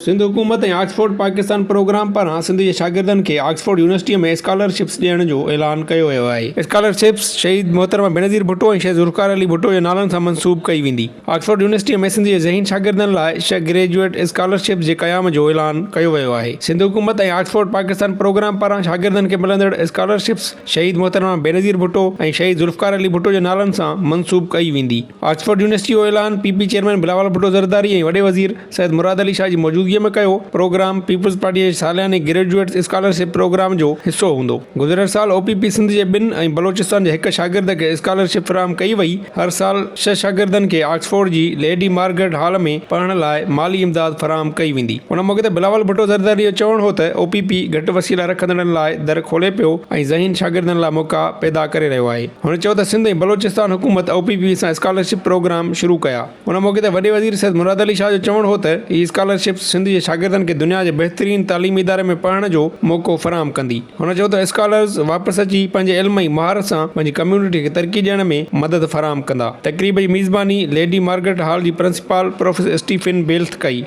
सिंध हुकूमत ऐं Oxford Pakistan programme पारां सिंध जे शागिर्दनि खे ऑक्सफोर्ड यूनिवर्सिटीअ में स्कॉलरशिप्स ॾियण जो ऐलान कयो वियो आहे। स्कॉलरशिप्स शहीद मोहतरमा बेनज़ीर भुट्टो ऐं शहीद ज़ुल्फ़िकार अली भुट्टो जे नालनि सां मंसूब कई वेंदी। ऑक्सफोर्ड यूनिवर्सिटीअ में सिंध जे ज़हीन शागिर्दनि लाइ 6 ग्रेजुएट स्कॉलरशिप जे क़याम जो ऐलान कयो वियो आहे। सिंध हुकूमत ऐं ऑक्सफोर्ड पाकिस्तान प्रोग्राम पारां शागिर्दनि खे मिलंदड़ स्कॉलरशिप्स शहीद मोहतरमा बेनज़ीर भुट्टो ऐं शहीद ज़ुल्फ़िकार अली भुट्टो जे नालनि सां मंसूब कई वेंदी। ऑक्सफोर्ड यूनिवर्सिटी जो ऐलान पीपी चेयरमैन बिलावल भुट्टो ज़रदारी ऐं वॾे वज़ीर सैयद मुराद अली शाह जी मौजूदगीअ में कयो। प्रोग्राम पीपल्स पार्टी जे सालियाने ग्रेजुएट स्कॉलरशिप प्रोग्राम जो हिस्सो हूंदो। गुज़िरियल साल ओपीपी सिंध जे 2 ऐं बलोचिस्तान जे 1 शागिर्द खे स्कॉलरशिप फराहम कई वई। हर साल 6 शागिर्दनि खे ऑक्सफोर्ड जी लेडी मार्गरेट हॉल में पढ़ण लाइ माली इमदाद फराहम कई वेंदी। उन मौक़े ते बिलावल भुट्टो ज़रदारी जो चवणु हो त ओपीपी घटि वसीला रखंदड़नि लाइ दर खोले पियो ऐं ज़हीन शागिर्दनि लाइ मौक़ा पैदा करे रहियो आहे। हुन चयो त सिंध ऐं बलोचिस्तान हुकूमत ओपीपी सां स्कॉलरशिप प्रोग्राम शुरू कया। उन मौक़े ते वॾे वज़ीर सैयद मुराद अली शाह जो चवणु हो त हीअ स्कॉलरशिप सिंध जे शागिर्दनि खे दुनिया जे बहितरीन तालीमी इदारे में पढ़ण जो मौक़ो फराहम कंदी। हुन चयो त स्कॉलर्स वापसि अची पंहिंजे इल्म ऐं महारत सां पंहिंजी कम्यूनिटी खे तरक़ी ॾियण में मदद फराहम कंदा। तक़रीब जी मेज़बानी लेडी मार्गरेट हॉल जी प्रिंसिपल प्रोफेसर स्टीफन बेल्थ कई।